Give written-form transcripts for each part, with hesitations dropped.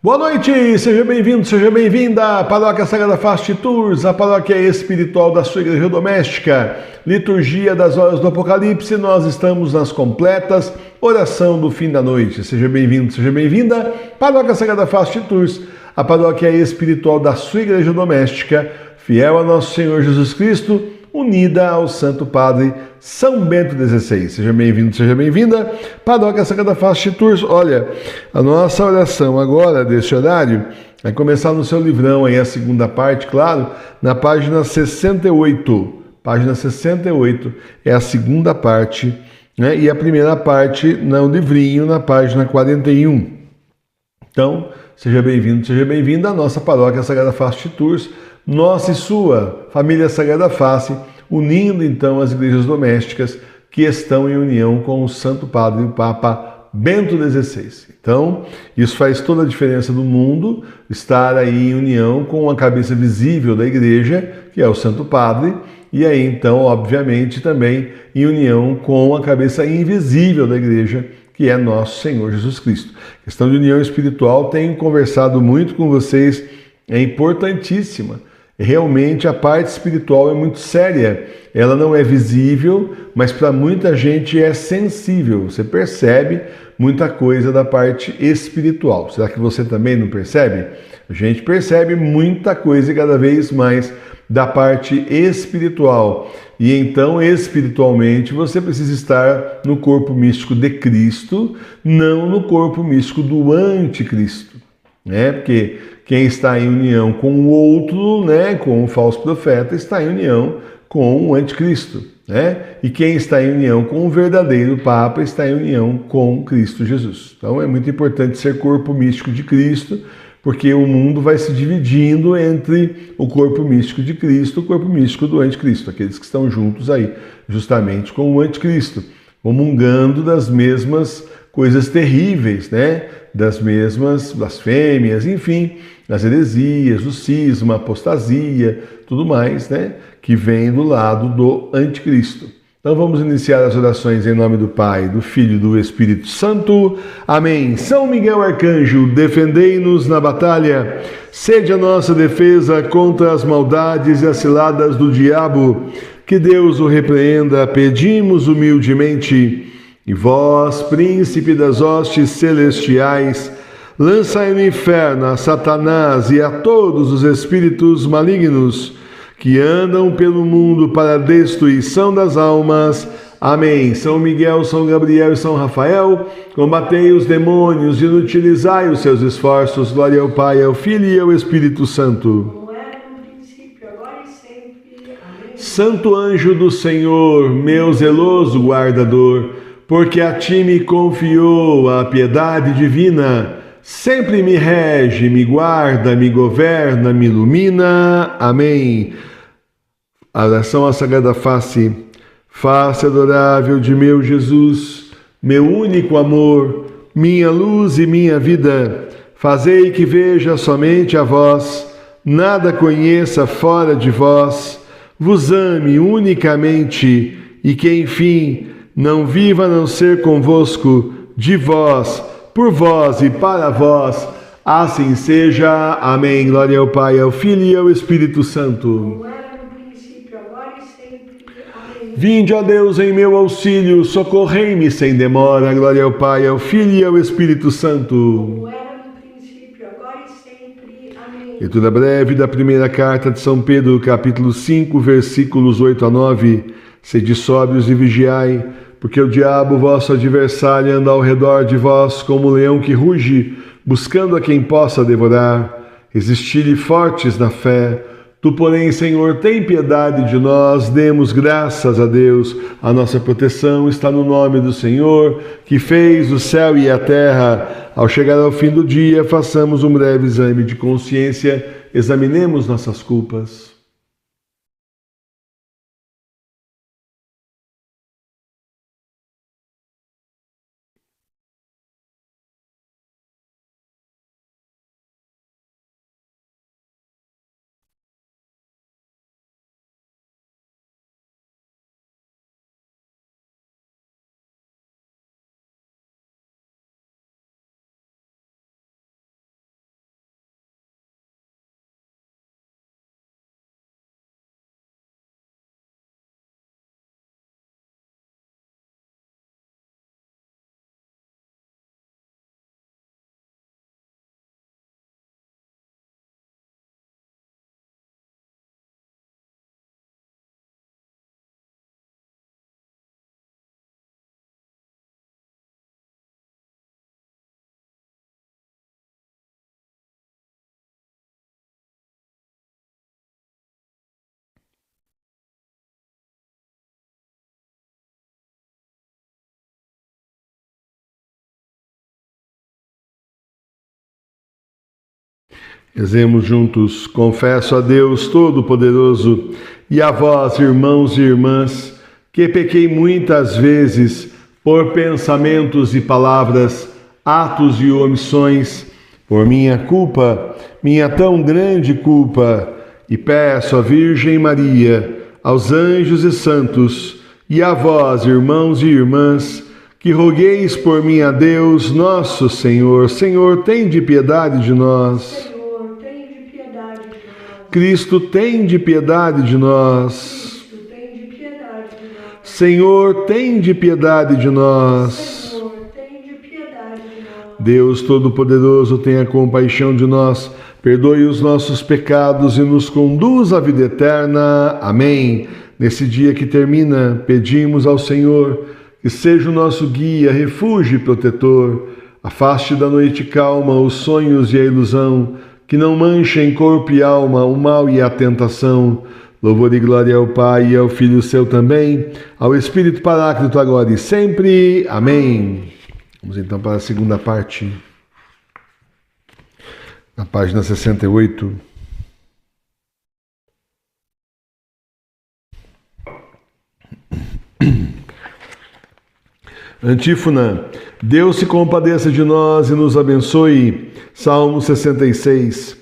Boa noite, seja bem-vindo, seja bem-vinda à Paróquia Sagrada Fast Tours, a paróquia espiritual da sua igreja doméstica. Liturgia das horas do Apocalipse, nós estamos nas completas, oração do fim da noite. Seja bem-vindo, seja bem-vinda, Paróquia Sagrada Fast Tours, a paróquia espiritual da sua igreja doméstica, fiel a nosso Senhor Jesus Cristo, unida ao Santo Padre São Bento XVI. Seja bem-vindo, seja bem-vinda, Paróquia Sagrada Fast Tours. Olha, a nossa oração agora, deste horário, vai começar no seu livrão, aí a segunda parte, claro, na página 68. Página 68 é a segunda parte, né? E a primeira parte no livrinho, na página 41. Então, seja bem-vindo, seja bem-vinda à nossa Paróquia Sagrada Fast Tours, nossa e sua família Sagrada Face, unindo então as igrejas domésticas que estão em união com o Santo Padre, o Papa Bento XVI. Então, isso faz toda a diferença do mundo, estar aí em união com a cabeça visível da igreja, que é o Santo Padre, e aí então, obviamente, também em união com a cabeça invisível da igreja, que é nosso Senhor Jesus Cristo. Questão de união espiritual, tenho conversado muito com vocês, é importantíssima. Realmente a parte espiritual é muito séria, ela não é visível, mas para muita gente é sensível, você percebe muita coisa da parte espiritual. Será que você também não percebe? A gente percebe muita coisa e cada vez mais da parte espiritual. E então, espiritualmente, você precisa estar no corpo místico de Cristo, não no corpo místico do anticristo, né? Porque quem está em união com o outro, né, com o falso profeta, está em união com o anticristo, né? E quem está em união com o verdadeiro Papa está em união com Cristo Jesus. Então é muito importante ser corpo místico de Cristo, porque o mundo vai se dividindo entre o corpo místico de Cristo e o corpo místico do anticristo, aqueles que estão juntos aí, justamente com o anticristo, comungando das mesmas coisas terríveis, né? Das mesmas blasfêmias, enfim, das heresias, o cisma, a apostasia, tudo mais, né? Que vem do lado do anticristo. Então vamos iniciar as orações em nome do Pai, do Filho e do Espírito Santo. Amém. São Miguel Arcanjo, defendei-nos na batalha. Sede a nossa defesa contra as maldades e as ciladas do diabo. Que Deus o repreenda, pedimos humildemente. E vós, príncipe das hostes celestiais, lançai no inferno a Satanás e a todos os espíritos malignos que andam pelo mundo para a destruição das almas. Amém. São Miguel, São Gabriel e São Rafael, combatei os demônios e inutilizai os seus esforços. Glória ao Pai, ao Filho e ao Espírito Santo. Como era no princípio, agora e sempre. Amém. Santo anjo do Senhor, meu zeloso guardador, porque a ti me confiou a piedade divina, sempre me rege, me guarda, me governa, me ilumina. Amém. A oração à Sagrada Face. Face adorável de meu Jesus, meu único amor, minha luz e minha vida, fazei que veja somente a vós, nada conheça fora de vós, vos ame unicamente e que, enfim, não viva a não ser convosco, de vós, por vós e para vós. Assim seja. Amém. Glória ao Pai, ao Filho e ao Espírito Santo. Como era no princípio, agora e sempre. Amém. Vinde, ó Deus, em meu auxílio, socorrei-me sem demora. Glória ao Pai, ao Filho e ao Espírito Santo. Como era no princípio, agora e sempre. Amém. Leitura breve da primeira carta de São Pedro, capítulo 5, versículos 8 a 9. Sede sóbrios e vigiai, porque o diabo, vosso adversário, anda ao redor de vós como um leão que ruge, buscando a quem possa devorar. Resistir-lhe fortes na fé. Tu, porém, Senhor, tem piedade de nós, demos graças a Deus. A nossa proteção está no nome do Senhor, que fez o céu e a terra. Ao chegar ao fim do dia, façamos um breve exame de consciência, examinemos nossas culpas. Rezemos juntos. Confesso a Deus Todo-Poderoso e a vós, irmãos e irmãs, que pequei muitas vezes por pensamentos e palavras, atos e omissões, por minha culpa, minha tão grande culpa, e peço à Virgem Maria, aos anjos e santos, e a vós, irmãos e irmãs, que rogueis por mim a Deus, nosso Senhor. Senhor, tende piedade de nós. Cristo, tende piedade de nós. Senhor, tende piedade de nós. Deus Todo-Poderoso, tenha compaixão de nós, perdoe os nossos pecados e nos conduz à vida eterna. Amém. Nesse dia que termina, pedimos ao Senhor que seja o nosso guia, refúgio e protetor. Afaste da noite calma os sonhos e a ilusão, que não manchem corpo e alma o mal e a tentação. Louvor e glória ao Pai e ao Filho seu também, ao Espírito Paráclito agora e sempre. Amém. Vamos então para a segunda parte, na página 68. Antífona. Deus se compadeça de nós e nos abençoe. Salmo 66.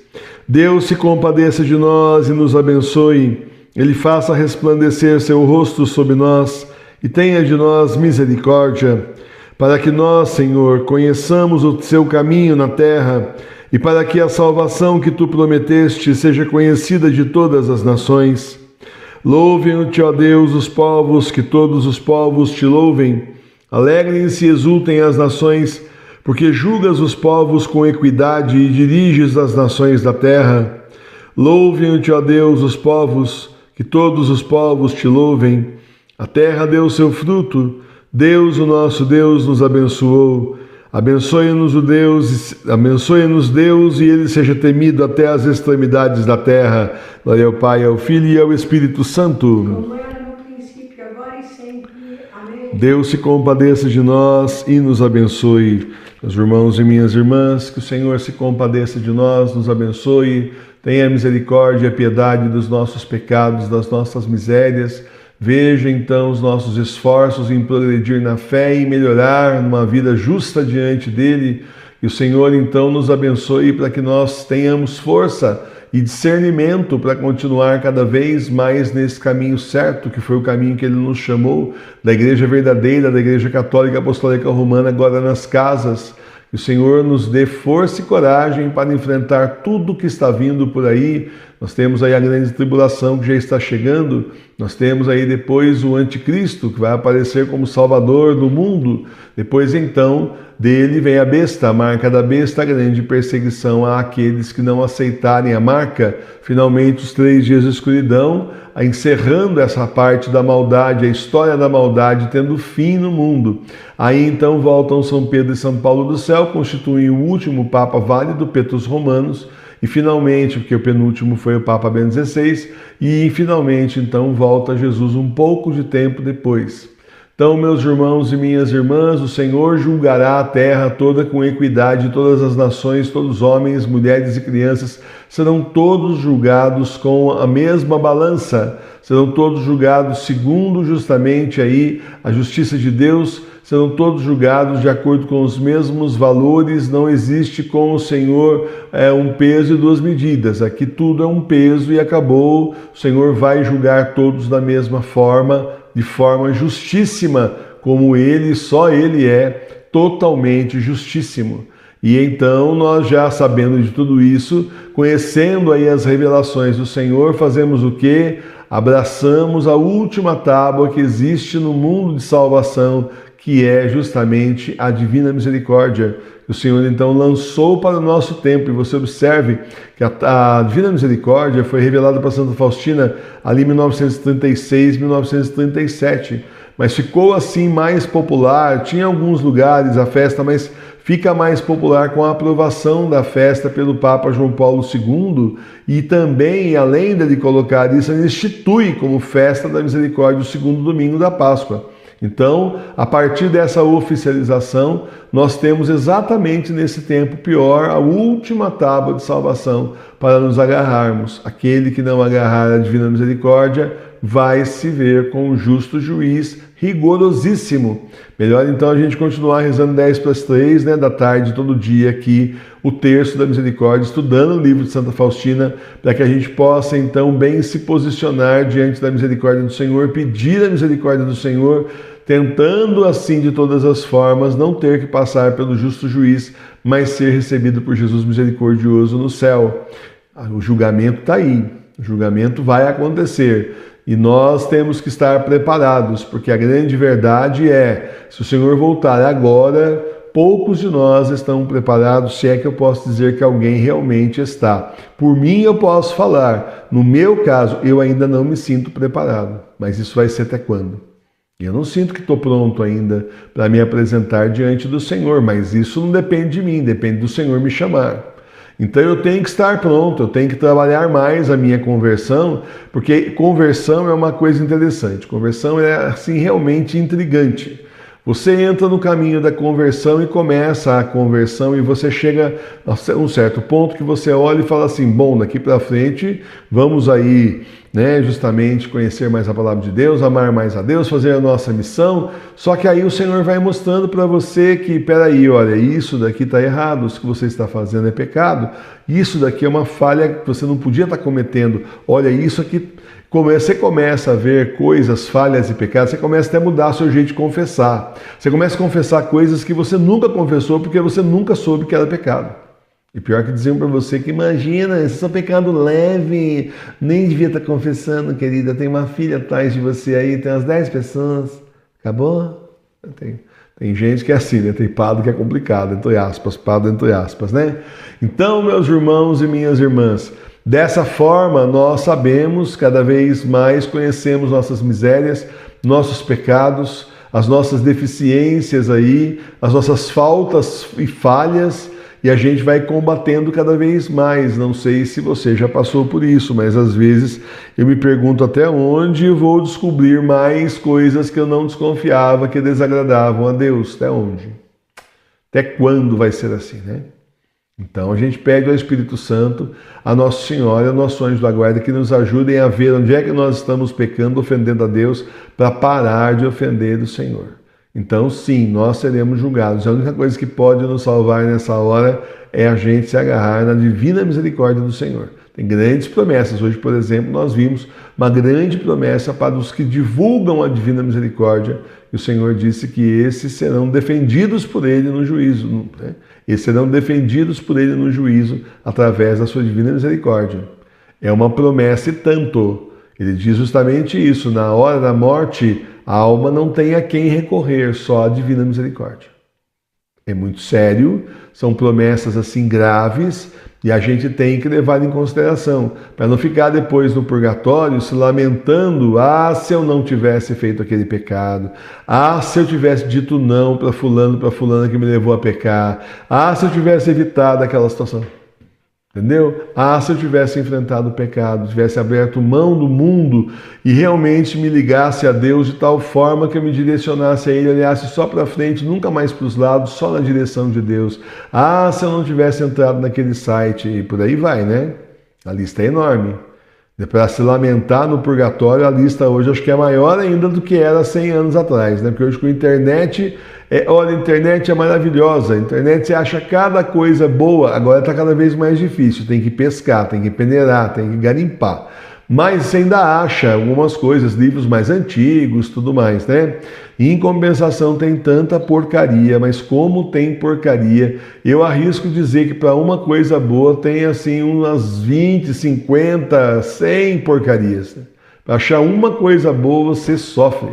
Deus se compadeça de nós e nos abençoe. Ele faça resplandecer seu rosto sobre nós e tenha de nós misericórdia, para que nós, Senhor, conheçamos o seu caminho na terra e para que a salvação que tu prometeste seja conhecida de todas as nações. Louvem-te, ó Deus, os povos, que todos os povos te louvem. Alegrem-se e exultem as nações, porque julgas os povos com equidade e diriges as nações da terra. Louvem-te, ó Deus, os povos, que todos os povos te louvem. A terra deu seu fruto, Deus, o nosso Deus, nos abençoou. Abençoe-nos Deus, e ele seja temido até as extremidades da terra. Glória ao Pai, ao Filho e ao Espírito Santo. Deus se compadeça de nós e nos abençoe. Meus irmãos e minhas irmãs, que o Senhor se compadeça de nós, nos abençoe, tenha misericórdia e a piedade dos nossos pecados, das nossas misérias. Veja então os nossos esforços em progredir na fé e melhorar numa vida justa diante dele. Que o Senhor então nos abençoe para que nós tenhamos força e discernimento para continuar cada vez mais nesse caminho certo, que foi o caminho que ele nos chamou, da igreja verdadeira, da igreja católica apostólica romana, agora nas casas. Que o Senhor nos dê força e coragem para enfrentar tudo que está vindo por aí. Nós temos aí a grande tribulação que já está chegando, nós temos aí depois o anticristo, que vai aparecer como salvador do mundo. Depois então dele vem a besta, a marca da besta, a grande perseguição àqueles que não aceitarem a marca. Finalmente os 3 dias de escuridão, encerrando essa parte da maldade, a história da maldade tendo fim no mundo. Aí então voltam São Pedro e São Paulo do céu, constituem o último Papa válido, Petrus Romanus, e finalmente, porque o penúltimo foi o Papa Bento XVI, e finalmente então volta Jesus um pouco de tempo depois. Então, meus irmãos e minhas irmãs, o Senhor julgará a terra toda com equidade, todas as nações, todos os homens, mulheres e crianças serão todos julgados com a mesma balança, serão todos julgados segundo justamente aí a justiça de Deus, serão todos julgados de acordo com os mesmos valores. Não existe com o Senhor um peso e 2 medidas. Aqui tudo é um peso e acabou. O Senhor vai julgar todos da mesma forma, de forma justíssima, como Ele, só Ele é totalmente justíssimo. E então nós, já sabendo de tudo isso, conhecendo aí as revelações do Senhor, fazemos o quê? Abraçamos a última tábua que existe no mundo de salvação, que é justamente a Divina Misericórdia. O Senhor então lançou para o nosso tempo, e você observe que a Divina Misericórdia foi revelada para Santa Faustina ali em 1936, 1937, mas ficou assim mais popular. Tinha alguns lugares a festa, mas fica mais popular com a aprovação da festa pelo Papa João Paulo II, e também, além de colocar isso, ele institui como festa da misericórdia o segundo domingo da Páscoa. Então, a partir dessa oficialização, nós temos exatamente nesse tempo pior a última tábua de salvação para nos agarrarmos. Aquele que não agarrar a divina misericórdia vai se ver com o justo juiz rigorosíssimo. Melhor então a gente continuar rezando 10 para as 3, né, da tarde, todo dia aqui, o terço da misericórdia, estudando o livro de Santa Faustina, para que a gente possa então bem se posicionar diante da misericórdia do Senhor, pedir a misericórdia do Senhor, tentando assim de todas as formas não ter que passar pelo justo juiz, mas ser recebido por Jesus misericordioso no céu. O julgamento está aí, o julgamento vai acontecer e nós temos que estar preparados, porque a grande verdade é, se o Senhor voltar agora, poucos de nós estão preparados, se é que eu posso dizer que alguém realmente está. Por mim eu posso falar, no meu caso eu ainda não me sinto preparado, mas isso vai ser até quando? Eu não sinto que estou pronto ainda para me apresentar diante do Senhor, mas isso não depende de mim, depende do Senhor me chamar. Então eu tenho que estar pronto, eu tenho que trabalhar mais a minha conversão, porque conversão é uma coisa interessante, conversão é assim realmente intrigante. Você entra no caminho da conversão e começa a conversão e você chega a um certo ponto que você olha e fala assim, bom, daqui para frente vamos aí, né, justamente conhecer mais a palavra de Deus, amar mais a Deus, fazer a nossa missão, só que aí o Senhor vai mostrando para você que, peraí, olha, isso daqui está errado, isso que você está fazendo é pecado, isso daqui é uma falha que você não podia estar cometendo, olha, isso aqui... Você começa a ver coisas, falhas e pecados, você começa até a mudar o seu jeito de confessar. Você começa a confessar coisas que você nunca confessou porque você nunca soube que era pecado. E pior que diziam para você que imagina, esse é só pecado leve, nem devia estar confessando, querida. Tem uma filha atrás de você aí, tem umas 10 pessoas. Acabou? Tem gente que é assim, né? Tem padre que é complicado, entre aspas, padre entre aspas, né? Então, meus irmãos e minhas irmãs, dessa forma, nós sabemos, cada vez mais conhecemos nossas misérias, nossos pecados, as nossas deficiências aí, as nossas faltas e falhas, e a gente vai combatendo cada vez mais. Não sei se você já passou por isso, mas às vezes eu me pergunto até onde eu vou descobrir mais coisas que eu não desconfiava que desagradavam a Deus. Até onde? Até quando vai ser assim, né? Então a gente pede ao Espírito Santo, a Nossa Senhora, ao nosso anjo da guarda, que nos ajudem a ver onde é que nós estamos pecando, ofendendo a Deus, para parar de ofender o Senhor. Então sim, nós seremos julgados. A única coisa que pode nos salvar nessa hora é a gente se agarrar na divina misericórdia do Senhor. Tem grandes promessas. Hoje, por exemplo, nós vimos uma grande promessa para os que divulgam a divina misericórdia. E o Senhor disse que esses serão defendidos por Ele no juízo, né? Esses serão defendidos por Ele no juízo através da sua divina misericórdia. É uma promessa e tanto. Ele diz justamente isso, na hora da morte, a alma não tem a quem recorrer, só a divina misericórdia. É muito sério, são promessas assim graves, e a gente tem que levar em consideração, para não ficar depois no purgatório se lamentando, se eu não tivesse feito aquele pecado, se eu tivesse dito não para fulana que me levou a pecar, se eu tivesse evitado aquela situação. Entendeu? Se eu tivesse enfrentado o pecado, tivesse aberto mão do mundo e realmente me ligasse a Deus de tal forma que eu me direcionasse a Ele, olhasse só para frente, nunca mais para os lados, só na direção de Deus. Se eu não tivesse entrado naquele site, e por aí vai, né? A lista é enorme. Para se lamentar no purgatório, a lista hoje acho que é maior ainda do que era 100 anos atrás, né? Porque hoje com a internet, olha, a internet é maravilhosa, a internet você acha cada coisa boa, agora está cada vez mais difícil, tem que pescar, tem que peneirar, tem que garimpar. Mas você ainda acha algumas coisas, livros mais antigos, tudo mais, né? E em compensação tem tanta porcaria, mas como tem porcaria, eu arrisco dizer que para uma coisa boa tem assim umas 20, 50, 100 porcarias. Né? Para achar uma coisa boa você sofre.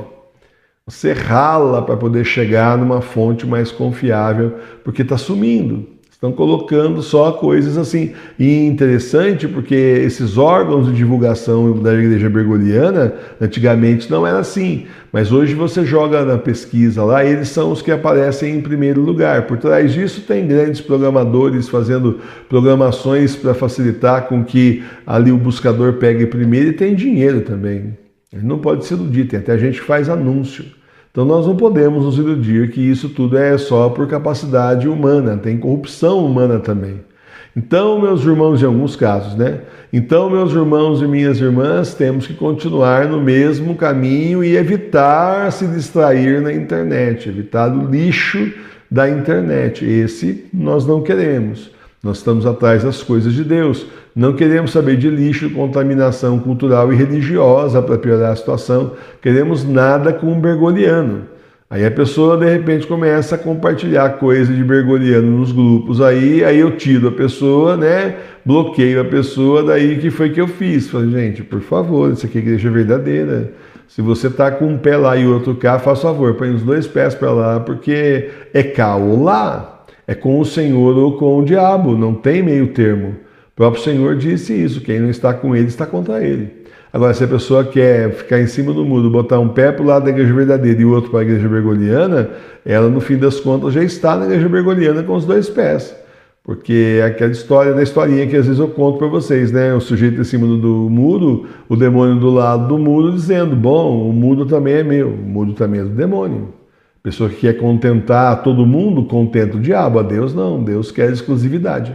Você rala para poder chegar numa fonte mais confiável, porque está sumindo. Estão colocando só coisas assim. E interessante porque esses órgãos de divulgação da Igreja Bergoliana, antigamente não era assim. Mas hoje você joga na pesquisa lá, eles são os que aparecem em primeiro lugar. Por trás disso tem grandes programadores fazendo programações para facilitar com que ali o buscador pegue primeiro, e tem dinheiro também. Ele não pode se iludir, tem até gente que faz anúncio. Então nós não podemos nos iludir que isso tudo é só por capacidade humana, tem corrupção humana também. Então, meus irmãos, em alguns casos, né? Então, meus irmãos e minhas irmãs, temos que continuar no mesmo caminho e evitar se distrair na internet, evitar o lixo da internet. Esse nós não queremos. Nós estamos atrás das coisas de Deus. Não queremos saber de lixo, contaminação cultural e religiosa para piorar a situação. Queremos nada com um bergoliano. Aí a pessoa, de repente, começa a compartilhar coisa de bergoliano nos grupos. Aí eu tiro a pessoa, né? Bloqueio a pessoa, daí que foi que eu fiz. Falei, gente, por favor, isso aqui é igreja verdadeira. Se você tá com um pé lá e outro cá, faz favor, põe os dois pés para lá, porque é cá ou lá. É com o Senhor ou com o diabo, não tem meio termo. O próprio Senhor disse isso, quem não está com ele está contra ele. Agora, se a pessoa quer ficar em cima do muro, botar um pé para o lado da igreja verdadeira e o outro para a igreja bergoliana, ela, no fim das contas, já está na igreja bergoliana com os dois pés. Porque é aquela história da historinha que às vezes eu conto para vocês, né? O sujeito em cima do muro, o demônio do lado do muro, dizendo, bom, o muro também é meu, o muro também é do demônio. A pessoa que quer contentar todo mundo, contenta o diabo. A Deus não, Deus quer exclusividade.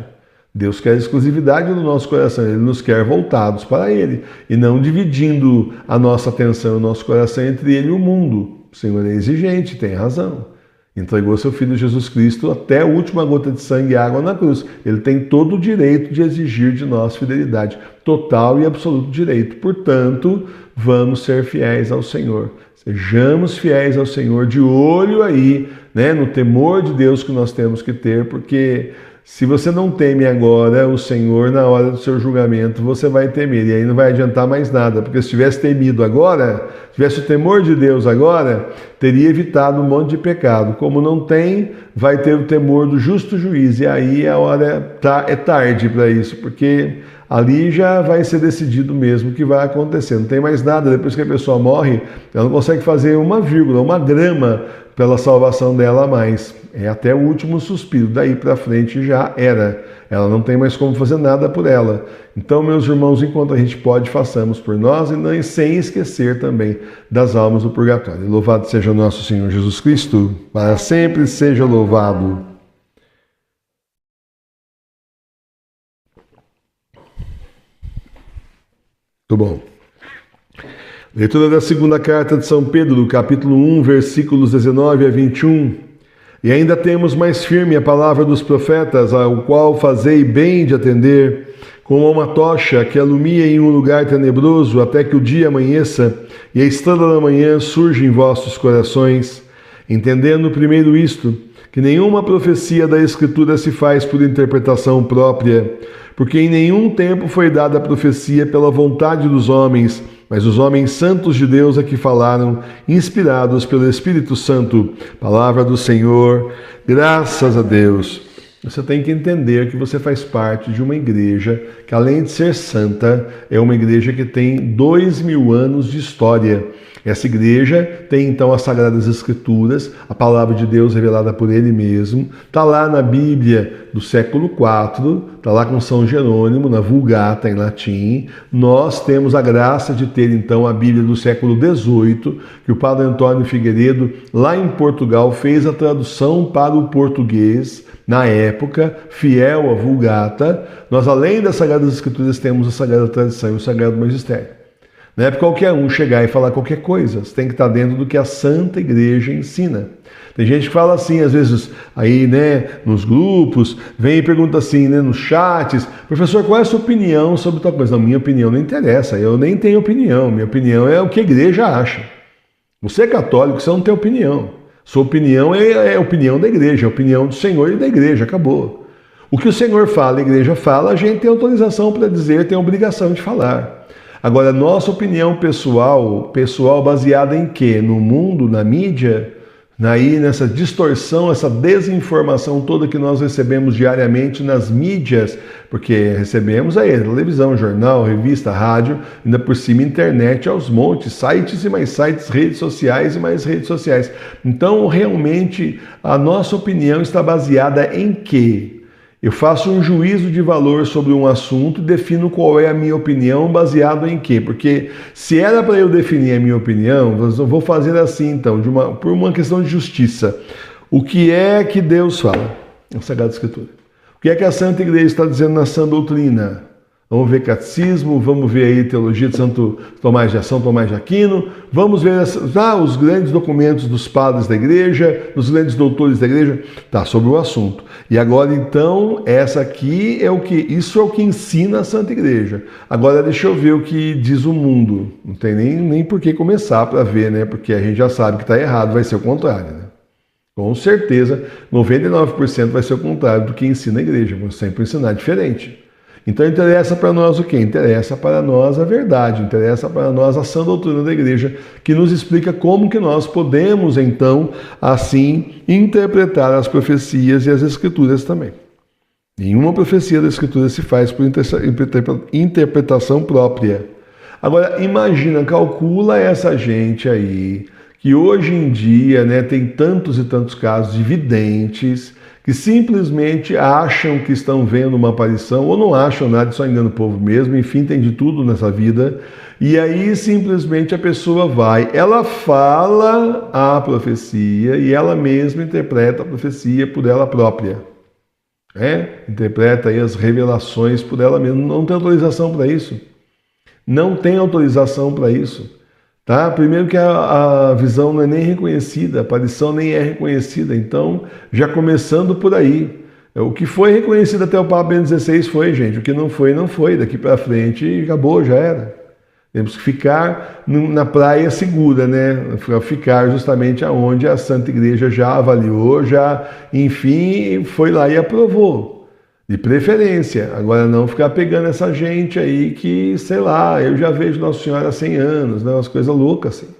Deus quer exclusividade no nosso coração, Ele nos quer voltados para Ele, e não dividindo a nossa atenção, o nosso coração entre Ele e o mundo. O Senhor é exigente, tem razão. Entregou seu Filho Jesus Cristo até a última gota de sangue e água na cruz. Ele tem todo o direito de exigir de nós fidelidade, total e absoluto direito. Portanto, vamos ser fiéis ao Senhor. Sejamos fiéis ao Senhor, de olho aí, né, no temor de Deus que nós temos que ter, porque se você não teme agora o Senhor, na hora do seu julgamento, você vai temer. E aí não vai adiantar mais nada, porque se tivesse temido agora, se tivesse o temor de Deus agora, teria evitado um monte de pecado. Como não tem, vai ter o temor do justo juiz. E aí a hora é tarde para isso, porque ali já vai ser decidido mesmo o que vai acontecer. Não tem mais nada. Depois que a pessoa morre, ela não consegue fazer uma vírgula, uma grama pela salvação dela a mais. É até o último suspiro. Daí para frente já era. Ela não tem mais como fazer nada por ela. Então, meus irmãos, enquanto a gente pode, façamos por nós e não, sem esquecer também das almas do purgatório. Louvado seja o nosso Senhor Jesus Cristo. Para sempre seja louvado. Muito bom. Leitura da segunda carta de São Pedro, capítulo 1, versículos 19 a 21. E ainda temos mais firme a palavra dos profetas, ao qual fazei bem de atender, como uma tocha que alumia em um lugar tenebroso até que o dia amanheça e a estrela da manhã surge em vossos corações. Entendendo primeiro isto, que nenhuma profecia da Escritura se faz por interpretação própria, porque em nenhum tempo foi dada a profecia pela vontade dos homens, mas os homens santos de Deus é que falaram, inspirados pelo Espírito Santo. Palavra do Senhor, graças a Deus. Você tem que entender que você faz parte de uma igreja que, além de ser santa, é uma igreja que tem 2000 anos de história. Essa igreja tem então as Sagradas Escrituras, a palavra de Deus revelada por Ele mesmo, está lá na Bíblia do século IV, está lá com São Jerônimo, na Vulgata em latim. Nós temos a graça de ter então a Bíblia do século XVIII, que o Padre Antônio Figueiredo, lá em Portugal, fez a tradução para o português, na época, fiel à Vulgata. Nós, além das Sagradas Escrituras, temos a Sagrada Tradição e o Sagrado Magistério. Não é para qualquer um chegar e falar qualquer coisa. Você tem que estar dentro do que a Santa Igreja ensina. Tem gente que fala assim, às vezes, aí, né, nos grupos, vem e pergunta assim, né, nos chats, professor, qual é a sua opinião sobre tal coisa? Não, minha opinião não interessa, eu nem tenho opinião. Minha opinião é o que a igreja acha. Você é católico, você não tem opinião. Sua opinião é a opinião da igreja, a opinião do Senhor e da igreja, acabou. O que o Senhor fala, a igreja fala, a gente tem autorização para dizer, tem obrigação de falar. Agora, nossa opinião pessoal baseada em quê? No mundo, na mídia, nessa distorção, essa desinformação toda que nós recebemos diariamente nas mídias, porque recebemos aí televisão, jornal, revista, rádio, ainda por cima internet aos montes, sites e mais sites, redes sociais e mais redes sociais. Então, realmente, a nossa opinião está baseada em quê? Eu faço um juízo de valor sobre um assunto e defino qual é a minha opinião, baseado em quê? Porque se era para eu definir a minha opinião, eu vou fazer assim então, por uma questão de justiça. O que é que Deus fala na Sagrada Escritura? O que é que a Santa Igreja está dizendo na Sã Doutrina? Vamos ver catecismo, vamos ver aí teologia de São Tomás de Aquino, vamos ver os grandes documentos dos padres da igreja, dos grandes doutores da igreja, tá, sobre o assunto. E agora então, isso é o que ensina a Santa Igreja. Agora deixa eu ver o que diz o mundo. Não tem nem por que começar para ver, né? Porque a gente já sabe que está errado, vai ser o contrário, né? Com certeza, 99% vai ser o contrário do que ensina a igreja, vamos sempre ensinar diferente. Então interessa para nós o quê? Interessa para nós a verdade, interessa para nós a sã doutrina da igreja, que nos explica como que nós podemos, então, assim, interpretar as profecias e as escrituras também. Nenhuma profecia da escritura se faz por interpretação própria. Agora, imagina, calcula essa gente aí, que hoje em dia, né, tem tantos e tantos casos de videntes, que simplesmente acham que estão vendo uma aparição, ou não acham nada, só engana o povo mesmo, enfim, tem de tudo nessa vida, e aí simplesmente a pessoa ela fala a profecia e ela mesma interpreta a profecia por ela própria. Interpreta aí as revelações por ela mesma, não tem autorização para isso. Não tem autorização para isso. Tá? Primeiro que a visão não é nem reconhecida, a aparição nem é reconhecida, então já começando por aí. O que foi reconhecido até o Papa Bento XVI foi, gente, o que não foi, não foi, daqui para frente acabou, já era. Temos que ficar na praia segura, né? Ficar justamente aonde a Santa Igreja já avaliou, enfim, foi lá e aprovou. De preferência. Agora não ficar pegando essa gente aí que, sei lá, eu já vejo Nossa Senhora há 100 anos, né? Umas coisas loucas assim.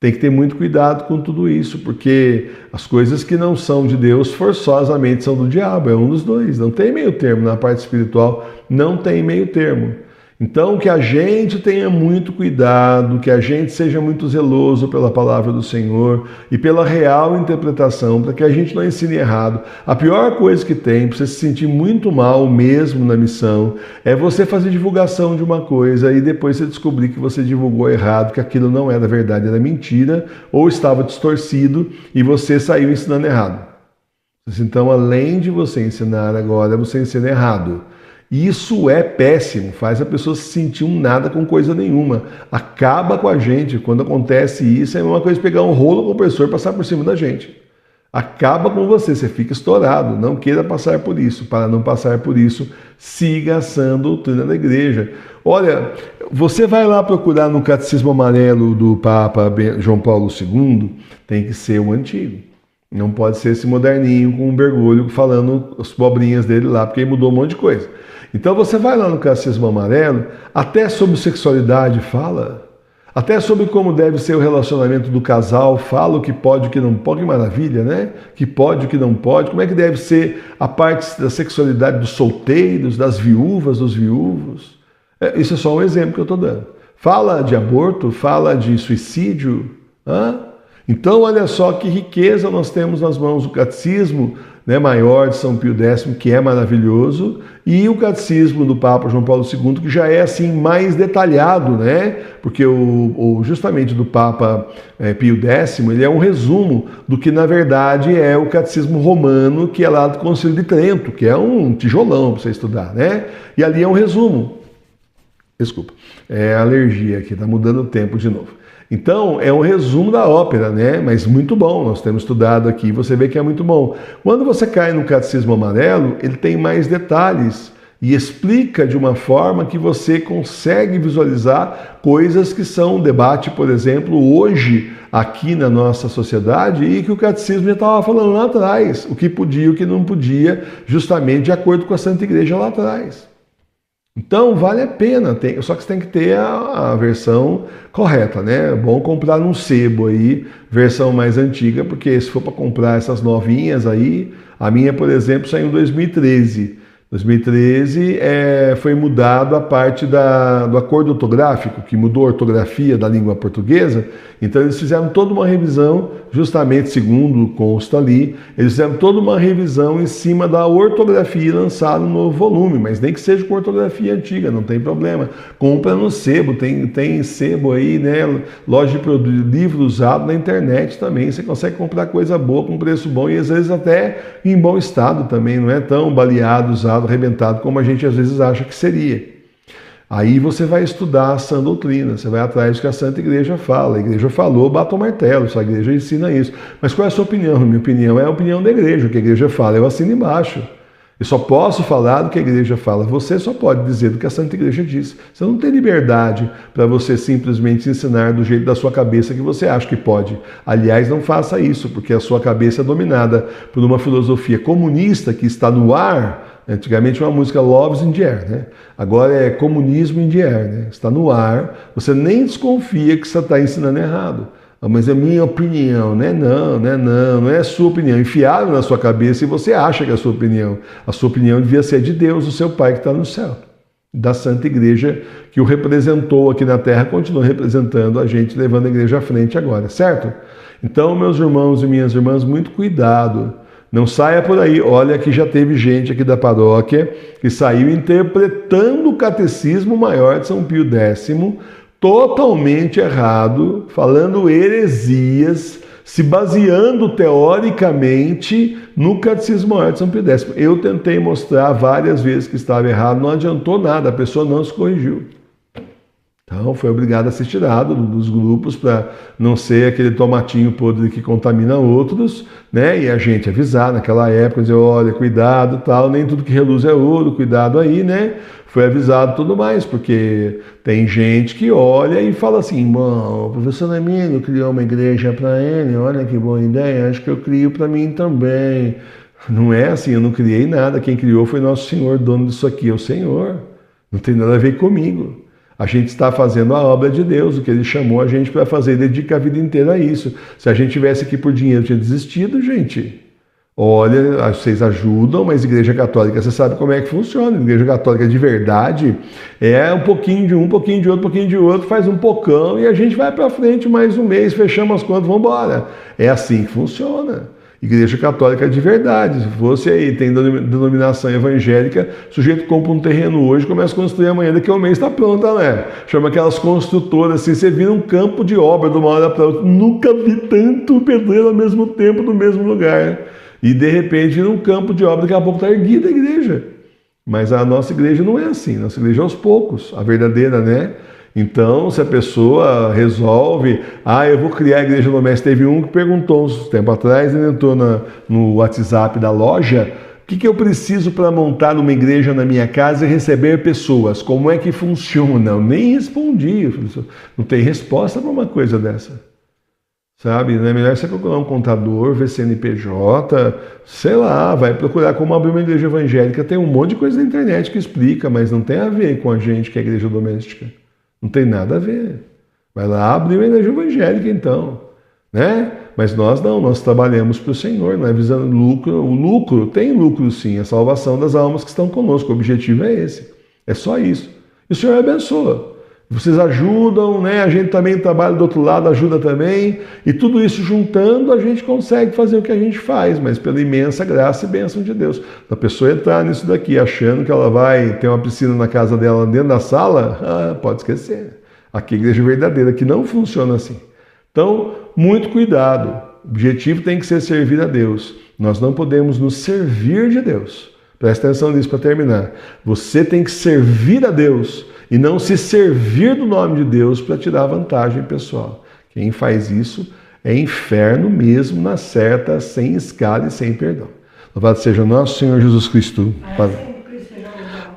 Tem que ter muito cuidado com tudo isso, porque as coisas que não são de Deus forçosamente são do diabo, é um dos dois. Não tem meio termo na parte espiritual, não tem meio termo. Então, que a gente tenha muito cuidado, que a gente seja muito zeloso pela palavra do Senhor e pela real interpretação, para que a gente não ensine errado. A pior coisa que tem, para você se sentir muito mal mesmo na missão, é você fazer divulgação de uma coisa e depois você descobrir que você divulgou errado, que aquilo não era verdade, era mentira, ou estava distorcido e você saiu ensinando errado. Então, além de você ensinar agora, você ensina errado. Isso é péssimo, faz a pessoa se sentir um nada com coisa nenhuma. Acaba com a gente. Quando acontece isso, é uma coisa pegar um rolo compressor e passar por cima da gente. Acaba com você fica estourado. Não queira passar por isso. Para não passar por isso, siga a sã doutrina da igreja. Olha, você vai lá procurar no Catecismo Amarelo do Papa João Paulo II, tem que ser o antigo. Não pode ser esse moderninho com um bergulho falando as pobrinhas dele lá, porque ele mudou um monte de coisa. Então você vai lá no Catecismo Amarelo, até sobre sexualidade fala, até sobre como deve ser o relacionamento do casal, fala o que pode e o que não pode, que maravilha, né? Que pode e o que não pode, como é que deve ser a parte da sexualidade dos solteiros, das viúvas, dos viúvos. Isso é só um exemplo que eu estou dando. Fala de aborto, fala de suicídio. Então olha só que riqueza nós temos nas mãos do catecismo, né, maior de São Pio X, que é maravilhoso, e o catecismo do Papa João Paulo II, que já é assim mais detalhado, né? Porque justamente do Papa Pio X, ele é um resumo do que na verdade é o catecismo romano, que é lá do Concílio de Trento, que é um tijolão para você estudar, né? E ali é um resumo. Desculpa, é alergia aqui, tá mudando o tempo de novo. Então, é um resumo da ópera, né? Mas muito bom, nós temos estudado aqui, você vê que é muito bom. Quando você cai no Catecismo Amarelo, ele tem mais detalhes e explica de uma forma que você consegue visualizar coisas que são debate, por exemplo, hoje, aqui na nossa sociedade, e que o Catecismo já estava falando lá atrás, o que podia e o que não podia, justamente de acordo com a Santa Igreja lá atrás. Então, vale a pena, só que você tem que ter a versão correta, né? É bom comprar num sebo aí, versão mais antiga, porque se for para comprar essas novinhas aí, a minha, por exemplo, saiu em 2013. 2013 foi mudado a parte do acordo ortográfico, que mudou a ortografia da língua portuguesa. Então eles fizeram toda uma revisão, justamente segundo consta ali, eles fizeram toda uma revisão em cima da ortografia e lançaram um novo volume, mas nem que seja com ortografia antiga, não tem problema. Compra no sebo, tem sebo aí, né? Loja de livro usado na internet também, você consegue comprar coisa boa com preço bom e às vezes até em bom estado também, não é tão baleado, usado, arrebentado como a gente às vezes acha que seria. Aí você vai estudar a sã doutrina, você vai atrás do que a Santa Igreja fala. A Igreja falou, bata o martelo, a Igreja ensina isso. Mas qual é a sua opinião? Minha opinião é a opinião da Igreja, o que a Igreja fala, eu assino embaixo. Eu só posso falar do que a Igreja fala, você só pode dizer do que a Santa Igreja diz. Você não tem liberdade para você simplesmente ensinar do jeito da sua cabeça que você acha que pode. Aliás, não faça isso, porque a sua cabeça é dominada por uma filosofia comunista que está no ar. Antigamente uma música Loves in the Air, né? Agora é comunismo in the air, né? Está no ar, você nem desconfia que você está ensinando errado. Mas é minha opinião, né? Não é a sua opinião. Enfiaram na sua cabeça e você acha que é a sua opinião. A sua opinião devia ser de Deus, o seu Pai que está no céu. Da Santa Igreja que o representou aqui na Terra, continua representando a gente, levando a Igreja à frente agora, certo? Então, meus irmãos e minhas irmãs, muito cuidado. Não saia por aí. Olha que já teve gente aqui da paróquia que saiu interpretando o Catecismo Maior de São Pio X totalmente errado, falando heresias, se baseando teoricamente no Catecismo Maior de São Pio X. Eu tentei mostrar várias vezes que estava errado, não adiantou nada, a pessoa não se corrigiu. Então foi obrigado a ser tirado dos grupos para não ser aquele tomatinho podre que contamina outros, né? E a gente avisar naquela época, dizer, olha, cuidado, tal, nem tudo que reluz é ouro, cuidado aí, né? Foi avisado tudo mais, porque tem gente que olha e fala assim, bom, o professor Emílio criou uma igreja para ele, olha que boa ideia, acho que eu crio para mim também. Não é assim, eu não criei nada, quem criou foi nosso Senhor, dono disso aqui, é o Senhor. Não tem nada a ver comigo. A gente está fazendo a obra de Deus, o que Ele chamou a gente para fazer, e dedica a vida inteira a isso. Se a gente tivesse aqui por dinheiro, tinha desistido, gente. Olha, vocês ajudam, mas Igreja Católica, você sabe como é que funciona. Igreja Católica de verdade é um pouquinho de um, um pouquinho de outro, um pouquinho de outro, faz um pocão e a gente vai para frente mais um mês, fechamos as contas, vamos embora. É assim que funciona. Igreja Católica de verdade. Se você aí tem denominação evangélica, o sujeito compra um terreno hoje, começa a construir amanhã, daqui a um mês está pronta, né? Chama aquelas construtoras assim, você vira um campo de obra de uma hora para outra. Nunca vi tanto pedreiro ao mesmo tempo no mesmo lugar. E de repente vira um campo de obra, daqui a pouco está erguida a igreja. Mas a nossa igreja não é assim, nossa igreja é aos poucos, a verdadeira, né? Então, se a pessoa resolve, eu vou criar a igreja doméstica. Teve um que perguntou uns tempo atrás, ele entrou no WhatsApp da loja, o que eu preciso para montar uma igreja na minha casa e receber pessoas? Como é que funciona? Eu nem respondi, eu falei, não tem resposta para uma coisa dessa. Sabe, não é melhor você procurar um contador, ver CNPJ, sei lá, vai procurar como abrir uma igreja evangélica, tem um monte de coisa na internet que explica, mas não tem a ver com a gente que é igreja doméstica. Não tem nada a ver. Vai lá abrir uma igreja evangélica então, né? Mas nós não, nós trabalhamos para o Senhor, não é visando lucro. O lucro, tem lucro sim, a salvação das almas que estão conosco, o objetivo é esse. É só isso. E o Senhor abençoa. Vocês ajudam, né? A gente também trabalha do outro lado, ajuda também. E tudo isso juntando, a gente consegue fazer o que a gente faz, mas pela imensa graça e bênção de Deus. A pessoa entrar nisso daqui achando que ela vai ter uma piscina na casa dela dentro da sala, pode esquecer. Aqui é a igreja verdadeira, que não funciona assim. Então, muito cuidado. O objetivo tem que ser servir a Deus. Nós não podemos nos servir de Deus. Presta atenção nisso para terminar. Você tem que servir a Deus e não se servir do nome de Deus para tirar vantagem pessoal. Quem faz isso é inferno mesmo, na certa, sem escala e sem perdão. Louvado seja nosso Senhor Jesus Cristo.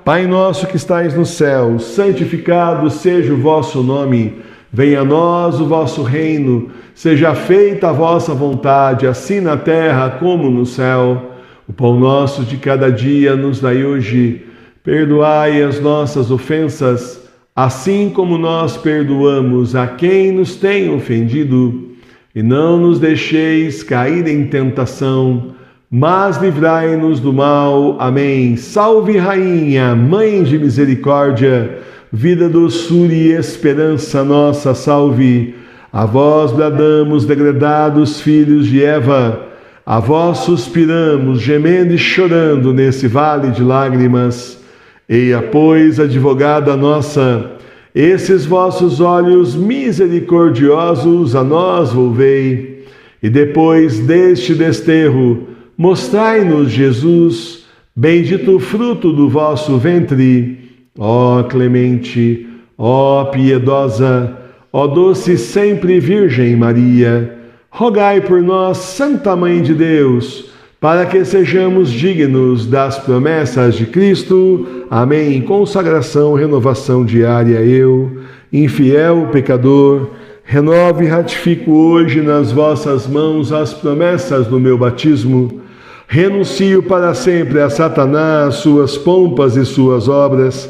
Pai nosso que estais no céu, santificado seja o vosso nome. Venha a nós o vosso reino. Seja feita a vossa vontade, assim na terra como no céu. O pão nosso de cada dia nos dai hoje. Perdoai as nossas ofensas, assim como nós perdoamos a quem nos tem ofendido. E não nos deixeis cair em tentação, mas livrai-nos do mal. Amém. Salve, Rainha, Mãe de Misericórdia, vida, doçura e esperança nossa, salve. A vós bradamos, degredados filhos de Eva, a vós suspiramos, gemendo e chorando nesse vale de lágrimas. Eia, pois, advogada nossa, esses vossos olhos misericordiosos a nós volvei, e depois deste desterro, mostrai-nos Jesus, bendito o fruto do vosso ventre. Ó clemente, ó piedosa, ó doce sempre Virgem Maria, rogai por nós, Santa Mãe de Deus, para que sejamos dignos das promessas de Cristo. Amém. Consagração, renovação diária. Eu, infiel pecador, renovo e ratifico hoje nas vossas mãos as promessas do meu batismo. Renuncio para sempre a Satanás, suas pompas e suas obras,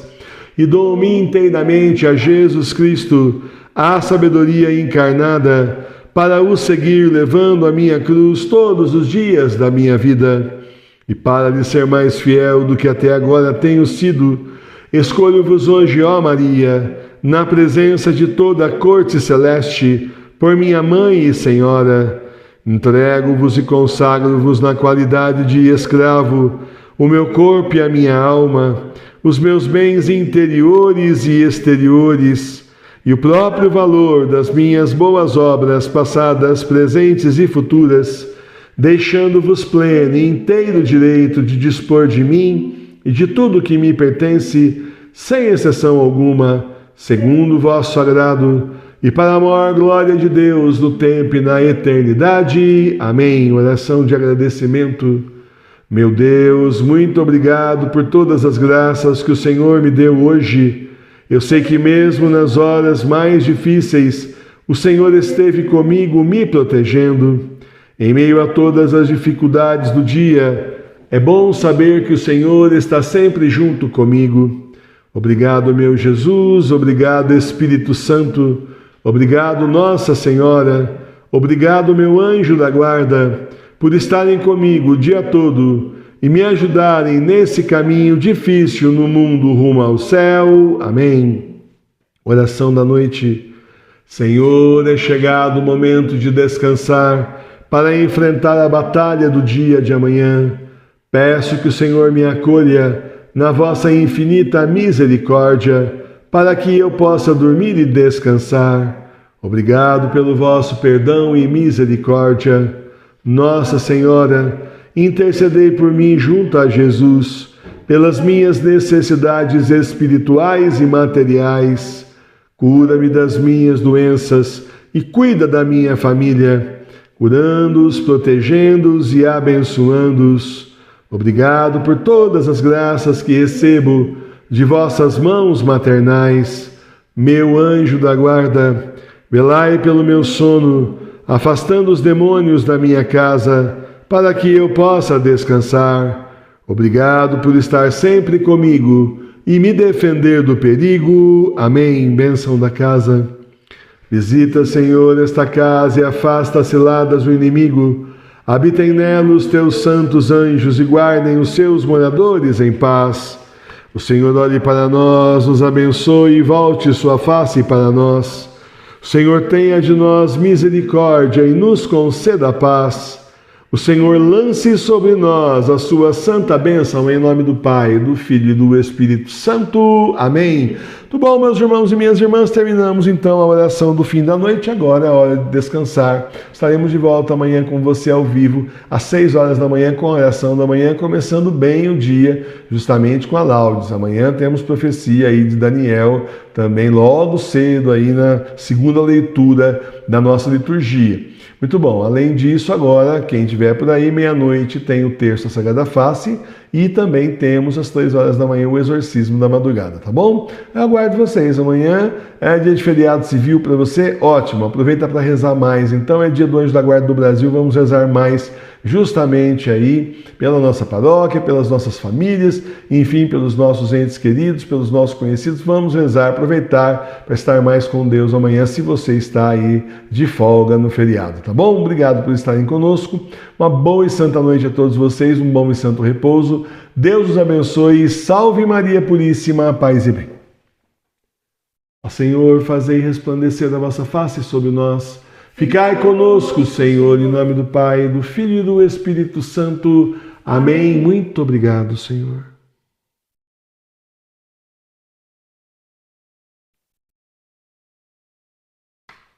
e dou-me inteiramente a Jesus Cristo, a sabedoria encarnada, para o seguir levando a minha cruz todos os dias da minha vida. E para lhe ser mais fiel do que até agora tenho sido, escolho-vos hoje, ó Maria, na presença de toda a corte celeste, por minha Mãe e Senhora. Entrego-vos e consagro-vos na qualidade de escravo, o meu corpo e a minha alma, os meus bens interiores e exteriores, e o próprio valor das minhas boas obras passadas, presentes e futuras, deixando-vos pleno e inteiro direito de dispor de mim e de tudo que me pertence, sem exceção alguma, segundo o vosso agrado, e para a maior glória de Deus no tempo e na eternidade. Amém. Oração de agradecimento. Meu Deus, muito obrigado por todas as graças que o Senhor me deu hoje. Eu sei que mesmo nas horas mais difíceis, o Senhor esteve comigo, me protegendo. Em meio a todas as dificuldades do dia, é bom saber que o Senhor está sempre junto comigo. Obrigado, meu Jesus, obrigado, Espírito Santo, obrigado, Nossa Senhora, obrigado, meu anjo da guarda, por estarem comigo o dia todo e me ajudarem nesse caminho difícil no mundo rumo ao céu. Amém. Oração da noite. Senhor, é chegado o momento de descansar para enfrentar a batalha do dia de amanhã. Peço que o Senhor me acolha na vossa infinita misericórdia, para que eu possa dormir e descansar. Obrigado pelo vosso perdão e misericórdia. Nossa Senhora, intercedei por mim junto a Jesus, pelas minhas necessidades espirituais e materiais. Cura-me das minhas doenças e cuida da minha família, curando-os, protegendo-os e abençoando-os. Obrigado por todas as graças que recebo de vossas mãos maternais. Meu anjo da guarda, velai pelo meu sono, afastando os demônios da minha casa, para que eu possa descansar. Obrigado por estar sempre comigo e me defender do perigo. Amém. Bênção da casa. Visita, Senhor, esta casa e afasta as ciladas do inimigo. Habitem nela os teus santos anjos e guardem os seus moradores em paz. O Senhor olhe para nós, nos abençoe e volte sua face para nós. O Senhor tenha de nós misericórdia e nos conceda a paz. O Senhor lance sobre nós a sua santa bênção, em nome do Pai, do Filho e do Espírito Santo. Amém. Tudo bom, meus irmãos e minhas irmãs? Terminamos então a oração do fim da noite. Agora é hora de descansar. Estaremos de volta amanhã com você ao vivo, às 6 horas da manhã, com a oração da manhã, começando bem o dia, justamente com a Laudes. Amanhã temos profecia aí de Daniel, também logo cedo aí na segunda leitura da nossa liturgia. Muito bom, além disso, agora, quem estiver por aí, meia-noite, tem o Terço da Sagrada Face e também temos às 3 horas da manhã o Exorcismo da Madrugada, tá bom? Eu aguardo vocês, amanhã é dia de feriado civil para você, ótimo, aproveita para rezar mais, então é dia do Anjo da Guarda do Brasil, vamos rezar mais justamente aí pela nossa paróquia, pelas nossas famílias, enfim, pelos nossos entes queridos, pelos nossos conhecidos. Vamos rezar, aproveitar para estar mais com Deus amanhã, se você está aí de folga no feriado, tá bom? Obrigado por estarem conosco. Uma boa e santa noite a todos vocês, um bom e santo repouso. Deus os abençoe. Salve Maria Puríssima, paz e bem. Ó Senhor, fazei resplandecer a vossa face sobre nós. Ficai conosco, Senhor, em nome do Pai, do Filho e do Espírito Santo. Amém. Muito obrigado, Senhor.